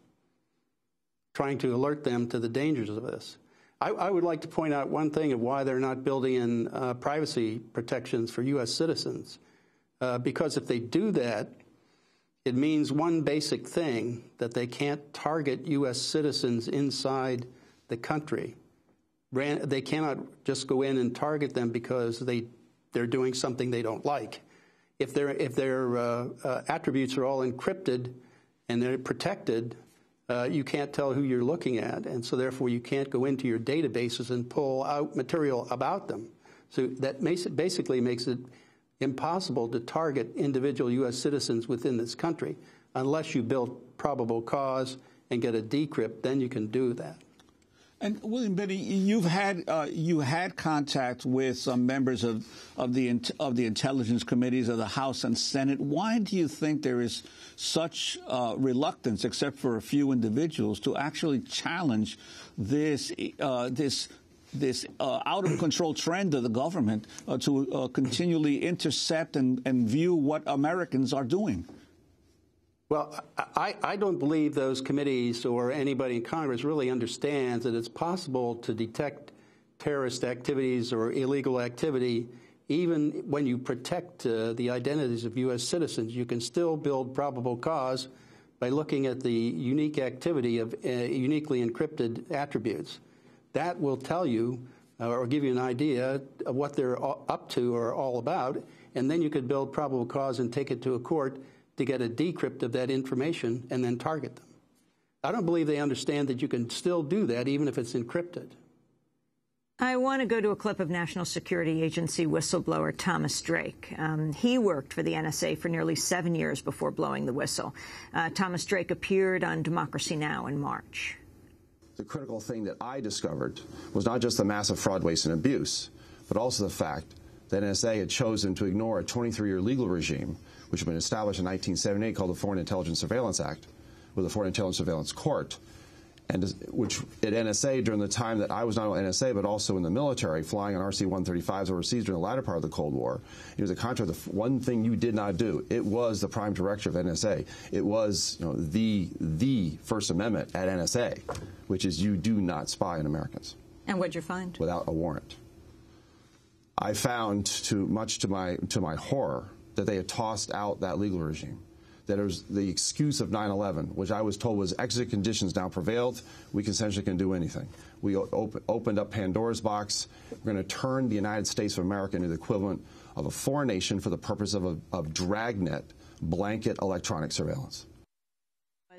trying to alert them to the dangers of this. I would like to point out one thing of why they're not building in privacy protections for U.S. citizens. Because if they do that, it means one basic thing, that they can't target U.S. citizens inside the country. They cannot just go in and target them because they're doing something they don't like. If their attributes are all encrypted and they're protected, you can't tell who you're looking at, and so therefore you can't go into your databases and pull out material about them. So that basically makes it impossible to target individual U.S. citizens within this country unless you build probable cause and get a decrypt. Then you can do that. And William Binne, you had contact with some members of the intelligence committees of the House and Senate. Why do you think there is such reluctance, except for a few individuals, to actually challenge this out of control trend of the government to continually intercept and view what Americans are doing? Well, I don't believe those committees or anybody in Congress really understands that it's possible to detect terrorist activities or illegal activity even when you protect the identities of U.S. citizens. You can still build probable cause by looking at the unique activity of uniquely encrypted attributes. That will tell you or give you an idea of what they're up to or all about, and then you could build probable cause and take it to a court to get a decrypt of that information and then target them. I don't believe they understand that you can still do that even if it's encrypted. I want to go to a clip of National Security Agency whistleblower Thomas Drake. He worked for the NSA for nearly 7 years before blowing the whistle. Thomas Drake appeared on Democracy Now! In March. The critical thing that I discovered was not just the massive fraud, waste, and abuse, but also the fact that NSA had chosen to ignore a 23-year legal regime which had been established in 1978 called the Foreign Intelligence Surveillance Act, with the Foreign Intelligence Surveillance Court, and which at NSA during the time that I was not only NSA but also in the military, flying on RC-135s overseas during the latter part of the Cold War. It was a contract. The one thing you did not do, it was the prime director of NSA. It was the First Amendment at NSA, which is you do not spy on Americans. And what'd you find? Without a warrant. I found, much to my horror, that they had tossed out that legal regime. That it was the excuse of 9/11, which I was told was exigent conditions now prevailed. We essentially can do anything. We opened up Pandora's box. We're going to turn the United States of America into the equivalent of a foreign nation for the purpose of dragnet blanket electronic surveillance.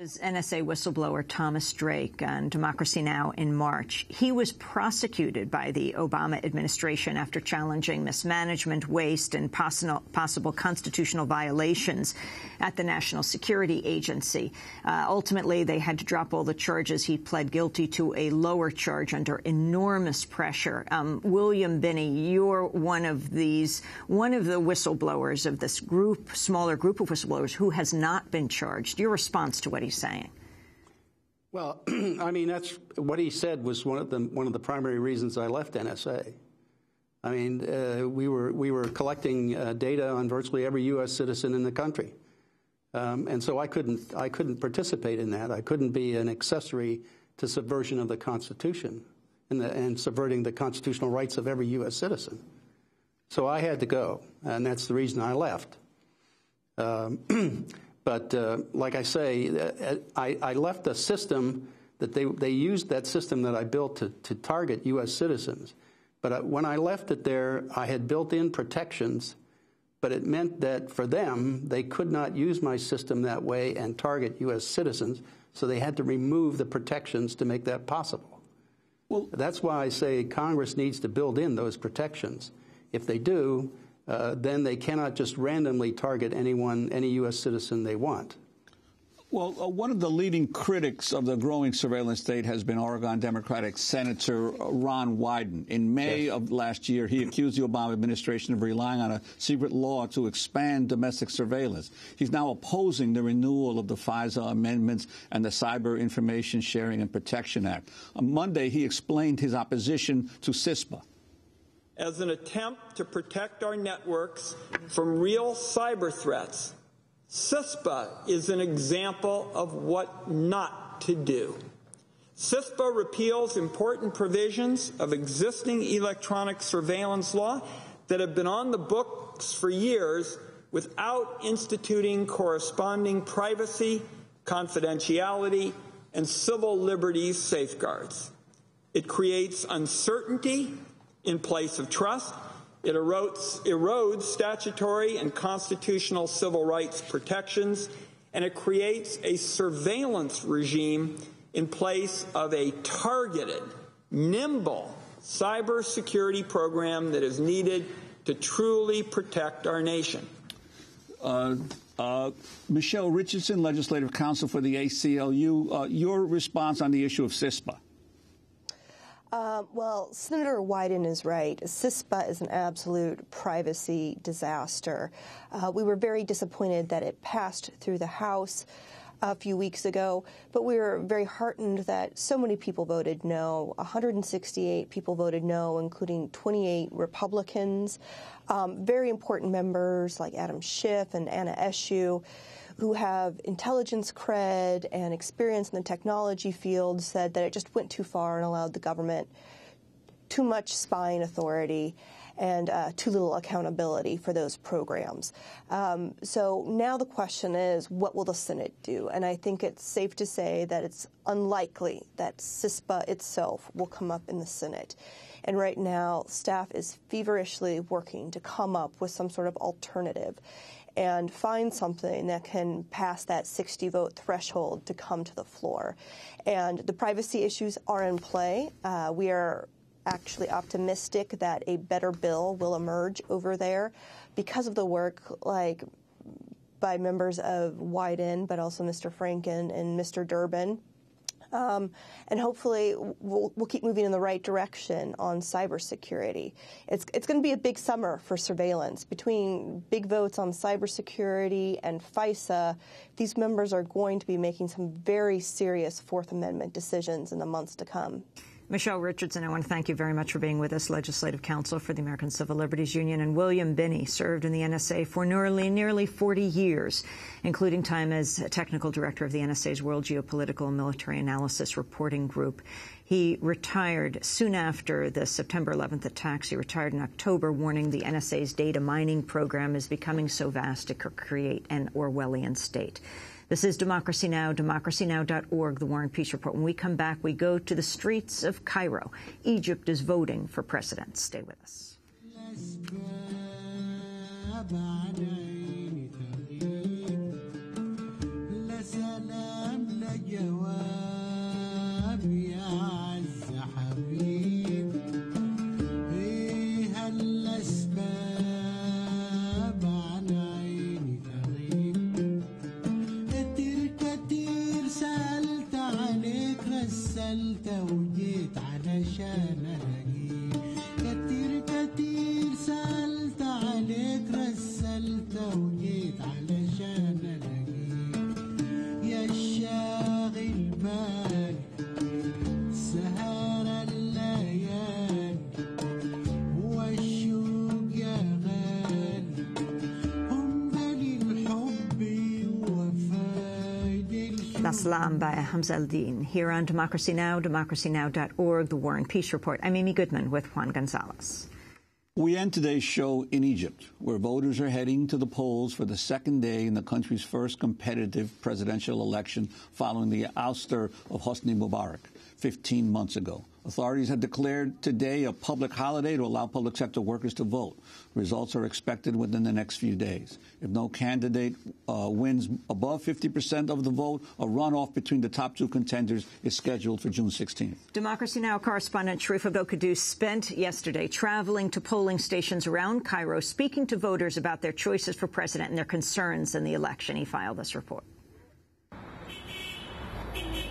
Was NSA whistleblower Thomas Drake on Democracy Now! In March. He was prosecuted by the Obama administration after challenging mismanagement, waste, and possible constitutional violations at the National Security Agency. Ultimately, they had to drop all the charges. He pled guilty to a lower charge under enormous pressure. William Binne, you're one of the whistleblowers of this smaller group of whistleblowers who has not been charged. Your response to what he's saying? Well, I mean, that's what he said was one of the primary reasons I left NSA. I mean, we were collecting data on virtually every U.S. citizen in the country, and so I couldn't participate in that. I couldn't be an accessory to subversion of the Constitution and subverting the constitutional rights of every U.S. citizen. So I had to go, and that's the reason I left. But like I say, I left a system that they used that system that I built to target U.S. citizens. But when I left it there, I had built in protections, but it meant that for them, they could not use my system that way and target U.S. citizens, so they had to remove the protections to make that possible. Well, that's why I say Congress needs to build in those protections. If they do, then they cannot just randomly target any U.S. citizen they want. Well, one of the leading critics of the growing surveillance state has been Oregon Democratic Senator Ron Wyden. In May of last year, he accused the Obama administration of relying on a secret law to expand domestic surveillance. He's now opposing the renewal of the FISA amendments and the Cyber Information Sharing and Protection Act. On Monday, he explained his opposition to CISPA. As an attempt to protect our networks from real cyber threats, CISPA is an example of what not to do. CISPA repeals important provisions of existing electronic surveillance law that have been on the books for years without instituting corresponding privacy, confidentiality, and civil liberties safeguards. It creates uncertainty in place of trust. It erodes statutory and constitutional civil rights protections, and it creates a surveillance regime in place of a targeted, nimble cybersecurity program that is needed to truly protect our nation. Michelle Richardson, Legislative Counsel for the ACLU, your response on the issue of CISPA. Well, Senator Wyden is right. CISPA is an absolute privacy disaster. We were very disappointed that it passed through the House a few weeks ago, but we were very heartened that so many people voted no. 168 people voted no, including 28 Republicans. Very important members like Adam Schiff and Anna Eshoo, who have intelligence cred and experience in the technology field, said that it just went too far and allowed the government too much spying authority and too little accountability for those programs. So now the question is, what will the Senate do? And I think it's safe to say that it's unlikely that CISPA itself will come up in the Senate. And right now, staff is feverishly working to come up with some sort of alternative and find something that can pass that 60-vote threshold to come to the floor. And the privacy issues are in play. We are actually optimistic that a better bill will emerge over there because of the work by members of Wyden, but also Mr. Franken and Mr. Durbin. And hopefully we'll keep moving in the right direction on cybersecurity. It's going to be a big summer for surveillance. Between big votes on cybersecurity and FISA, these members are going to be making some very serious Fourth Amendment decisions in the months to come. Michelle Richardson, I want to thank you very much for being with us, Legislative Counsel for the American Civil Liberties Union. And William Binne served in the NSA for nearly 40 years, including time as technical director of the NSA's World Geopolitical and Military Analysis Reporting Group. He retired soon after the September 11th attacks. He retired in October, warning the NSA's data mining program is becoming so vast it could create an Orwellian state. This is Democracy Now!, democracynow.org, The War and Peace Report. When we come back, we go to the streets of Cairo. Egypt is voting for president. Stay with us. وجيت علشان الاقيك كتير سألت عليك رسلت وجيت علشان الاقيك يا الشاغل بالي سهر الليالي والشوق يا غالي هم دليل حبي وفايدي Naslam by Hamza al-Din, here on Democracy Now!, democracynow.org, The War and Peace Report. I'm Amy Goodman with Juan Gonzalez. We end today's show in Egypt, where voters are heading to the polls for the second day in the country's first competitive presidential election following the ouster of Hosni Mubarak 15 months ago. Authorities have declared today a public holiday to allow public sector workers to vote. Results are expected within the next few days. If no candidate wins above 50% of the vote, a runoff between the top two contenders is scheduled for June 16th. Democracy Now! Correspondent Sharif Abdel-Qaddous spent yesterday traveling to polling stations around Cairo, speaking to voters about their choices for president and their concerns in the election. He filed this report.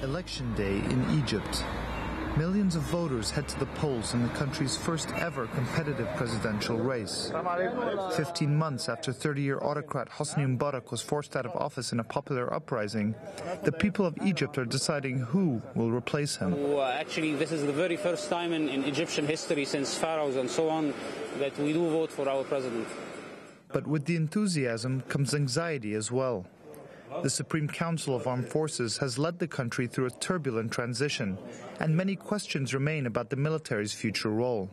Election day in Egypt. Millions of voters head to the polls in the country's first ever competitive presidential race. 15 months after 30-year autocrat Hosni Mubarak was forced out of office in a popular uprising, the people of Egypt are deciding who will replace him. Actually, this is the very first time in Egyptian history since pharaohs and so on that we do vote for our president. But with the enthusiasm comes anxiety as well. The Supreme Council of Armed Forces has led the country through a turbulent transition, and many questions remain about the military's future role.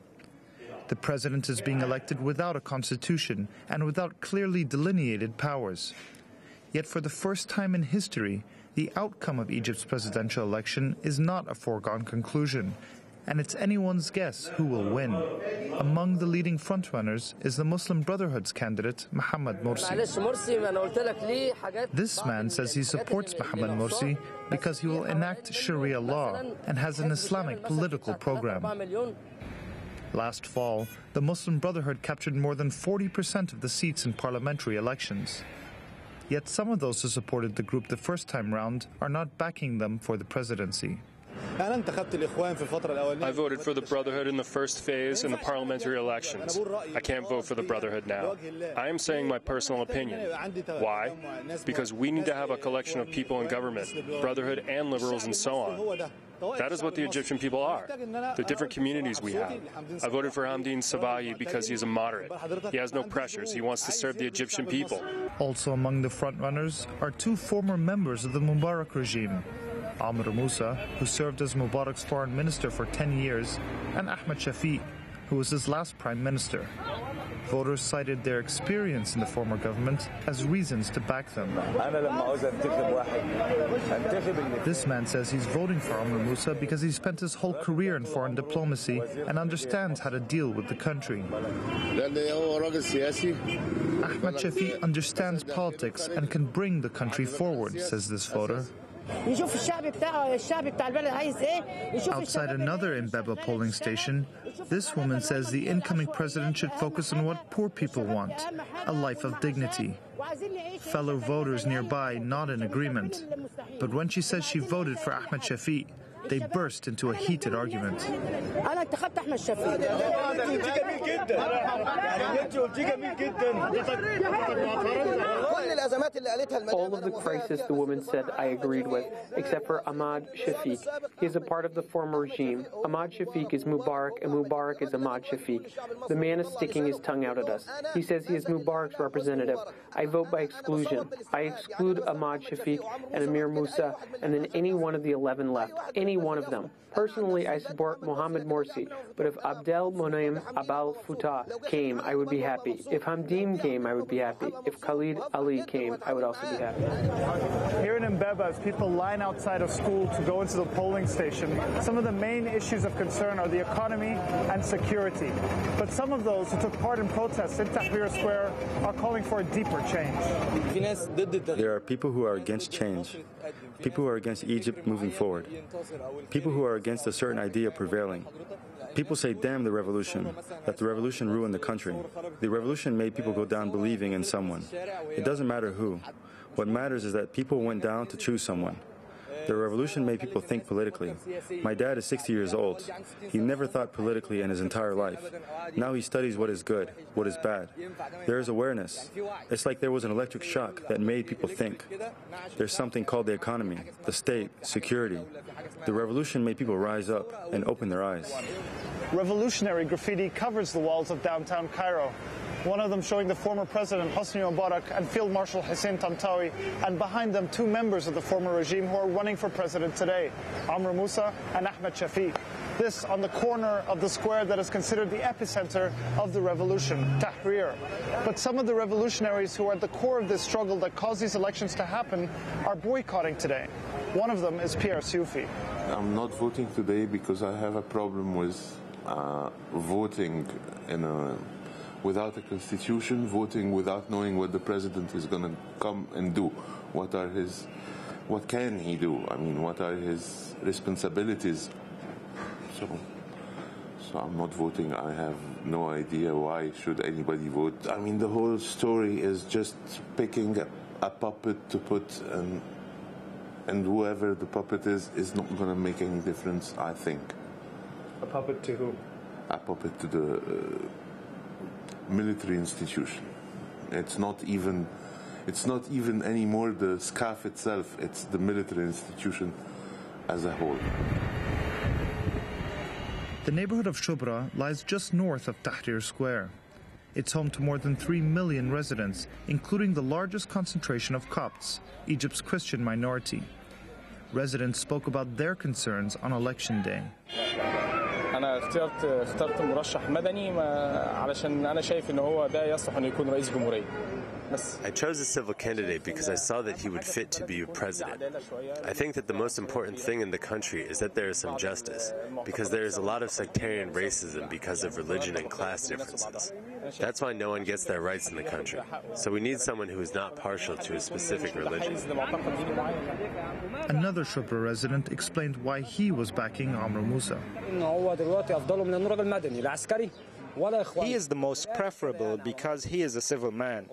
The president is being elected without a constitution and without clearly delineated powers. Yet for the first time in history, the outcome of Egypt's presidential election is not a foregone conclusion, and it's anyone's guess who will win. Among the leading frontrunners is the Muslim Brotherhood's candidate, Mohammed Morsi. This man says he supports Mohammed Morsi because he will enact Sharia law and has an Islamic political program. Last fall, the Muslim Brotherhood captured more than 40% of the seats in parliamentary elections. Yet some of those who supported the group the first time round are not backing them for the presidency. I voted for the Brotherhood in the first phase in the parliamentary elections. I can't vote for the Brotherhood now. I am saying my personal opinion. Why? Because we need to have a collection of people in government, Brotherhood and liberals and so on. That is what the Egyptian people are, the different communities we have. I voted for Hamdin Sabahi because he is a moderate. He has no pressures. He wants to serve the Egyptian people. Also among the frontrunners are two former members of the Mubarak regime, Amr Moussa, who served as Mubarak's foreign minister for 10 years, and Ahmed Shafiq, who was his last prime minister. Voters cited their experience in the former government as reasons to back them. This man says he's voting for Amr Moussa because he spent his whole career in foreign diplomacy and understands how to deal with the country. Ahmed Shafiq understands politics and can bring the country forward, says this voter. Outside another Mbeba polling station, this woman says the incoming president should focus on what poor people want, a life of dignity. Fellow voters nearby nod in agreement, but when she says she voted for Ahmed Shafiq, they burst into a heated argument. All of the crisis, the woman said, I agreed with, except for Ahmad Shafiq. He is a part of the former regime. Ahmad Shafiq is Mubarak, and Mubarak is Ahmad Shafiq. The man is sticking his tongue out at us. He says he is Mubarak's representative. I vote by exclusion. I exclude Ahmad Shafiq and Amir Moussa, and then any one of the 11 left. Any one of them. Personally, I support Mohamed Morsi, but if Abdel Monem Abal Fattah came, I would be happy. If Hamdin came, I would be happy. If Khalid Ali came, I would also be happy. Here in Mbeba, as people line outside of school to go into the polling station, some of the main issues of concern are the economy and security. But some of those who took part in protests in Tahrir Square are calling for a deeper change. There are people who are against change, people who are against Egypt moving forward, people who are against a certain idea prevailing. People say, damn the revolution, that the revolution ruined the country. The revolution made people go down believing in someone. It doesn't matter who. What matters is that people went down to choose someone. The revolution made people think politically. My dad is 60 years old. He never thought politically in his entire life. Now he studies what is good, what is bad. There is awareness. It's like there was an electric shock that made people think. There's something called the economy, the state, security. The revolution made people rise up and open their eyes. Revolutionary graffiti covers the walls of downtown Cairo. One of them showing the former president Hosni Mubarak and Field Marshal Hussein Tantawi, and behind them two members of the former regime who are running for president today, Amr Moussa and Ahmed Shafiq. This on the corner of the square that is considered the epicenter of the revolution, Tahrir. But some of the revolutionaries who are at the core of this struggle that caused these elections to happen are boycotting today. One of them is Pierre Soufi. I'm not voting today because I have a problem with voting without a constitution, voting without knowing what the president is going to come and do. What can he do? I mean, what are his responsibilities? So I'm not voting. I have no idea why should anybody vote. I mean, the whole story is just picking a puppet to put, and whoever the puppet is not going to make any difference, I think. A puppet to who? A puppet to the military institution. It's not even anymore the SCAF itself. It's the military institution as a whole. The neighborhood of Shubra lies just north of Tahrir Square. It's home to more than 3 million residents, including the largest concentration of Copts, Egypt's Christian minority. Residents spoke about their concerns on election day. أنا اخترت مرشح مدني علشان أنا شايف إن هو ده يصلح إنه يكون رئيس جمهورية. I chose a civil candidate because I saw that he would fit to be president. I think that the most important thing in the country is that there is some justice, because there is a lot of sectarian racism because of religion and class differences. That's why no one gets their rights in the country. So we need someone who is not partial to a specific religion. Another Shubra resident explained why he was backing Amr Moussa. He is the most preferable because he is a civil man.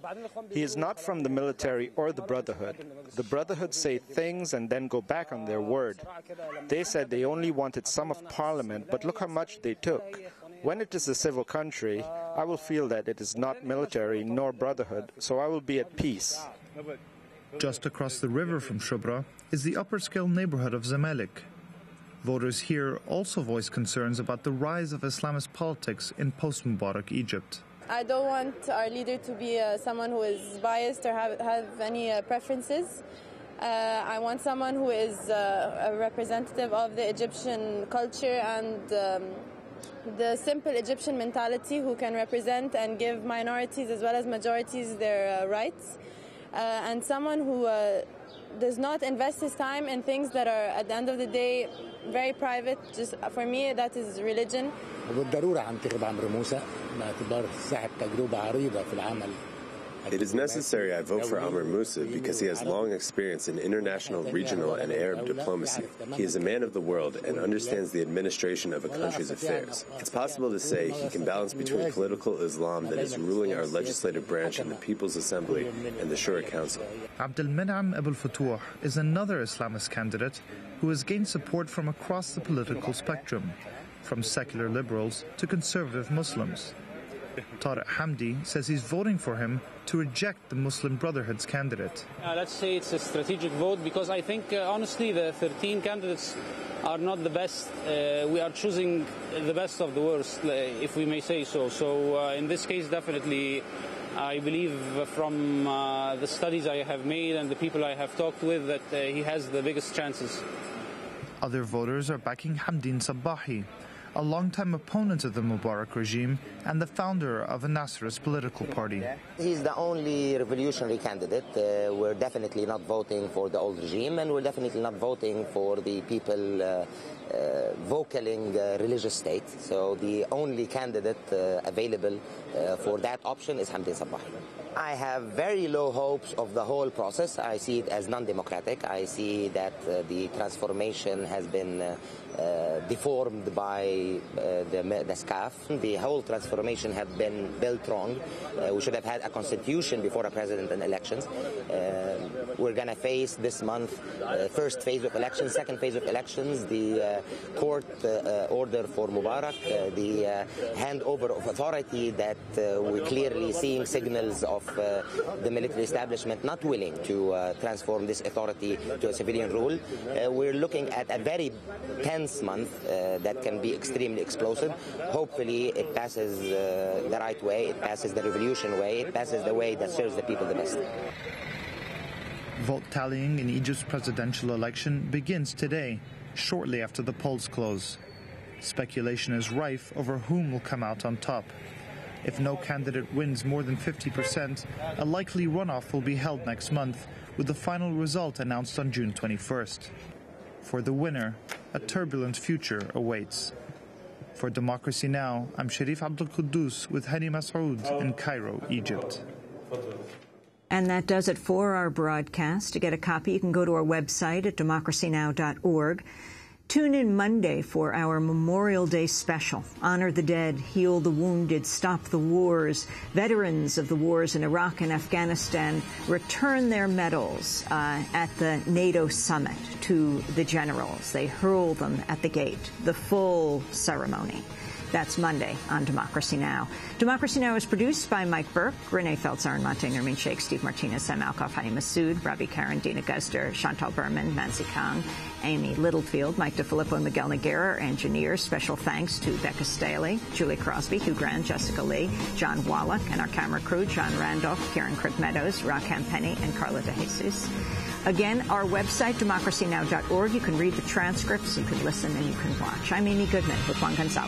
He is not from the military or the Brotherhood. The Brotherhood say things and then go back on their word. They said they only wanted some of Parliament, but look how much they took. When it is a civil country, I will feel that it is not military nor Brotherhood, so I will be at peace. Just across the river from Shubra is the upper-scale neighborhood of Zamalek. Voters here also voice concerns about the rise of Islamist politics in post-Mubarak Egypt. I don't want our leader to be someone who is biased or have any preferences. I want someone who is a representative of the Egyptian culture and the simple Egyptian mentality, who can represent and give minorities as well as majorities their rights, and someone who does not invest his time in things that are, at the end of the day, very private. Just for me, that is religion. It is necessary I vote for Amr Moussa because he has long experience in international, regional, and Arab diplomacy. He is a man of the world and understands the administration of a country's affairs. It's possible to say he can balance between political Islam that is ruling our legislative branch in the People's Assembly and the Shura Council. Abdel Menam Abel Fatouh is another Islamist candidate who has gained support from across the political spectrum, from secular liberals to conservative Muslims. Tariq Hamdi says he's voting for him to reject the Muslim Brotherhood's candidate. Let's say it's a strategic vote because I think, honestly, the 13 candidates are not the best. We are choosing the best of the worst, if we may say so. So in this case, definitely, I believe from the studies I have made and the people I have talked with that he has the biggest chances. Other voters are backing Hamdin Sabahi, a longtime opponent of the Mubarak regime and the founder of a Nasserist political party. He's the only revolutionary candidate. We're definitely not voting for the old regime, and we're definitely not voting for the people vocaling the religious state. So the only candidate available for that option is Hamdin Sabahi. I have very low hopes of the whole process. I see it as non-democratic. I see that the transformation has been deformed by the SCAF. The whole transformation has been built wrong. We should have had a constitution before a president and elections. We're going to face this month first phase of elections, second phase of elections, the court order for Mubarak, the handover of authority that we're clearly seeing signals of the military establishment not willing to transform this authority to a civilian rule. We're looking at a very tense month that can be extremely explosive. Hopefully it passes the right way, it passes the revolution way, it passes the way that serves the people the best. Vote tallying in Egypt's presidential election begins today, shortly after the polls close. Speculation is rife over whom will come out on top. If no candidate wins more than 50%, a likely runoff will be held next month, with the final result announced on June 21st. For the winner, a turbulent future awaits. For Democracy Now!, I'm Sharif Abdul Quddus with Hani Masoud in Cairo, Egypt. And that does it for our broadcast. To get a copy, you can go to our website at democracynow.org. Tune in Monday for our Memorial Day special. Honor the dead, heal the wounded, stop the wars. Veterans of the wars in Iraq and Afghanistan return their medals at the NATO summit to the generals. They hurl them at the gate. The full ceremony. That's Monday on Democracy Now! Democracy Now! Is produced by Mike Burke, Renee Feltzer, Monte Nermin Sheikh, Steve Martinez, Sam Alkoff, Hani Masood, Robbie Karen, Dina Guster, Chantal Berman, Nancy Kong, Amy Littlefield, Mike DeFilippo, and Miguel Noguera, our engineers. Special thanks to Becca Staley, Julie Crosby, Hugh Grant, Jessica Lee, John Wallach, and our camera crew, John Randolph, Karen Crick Meadows, Raquel Penny, and Carla De Jesus. Again, our website, democracynow.org. You can read the transcripts, you can listen, and you can watch. I'm Amy Goodman with Juan Gonzalez.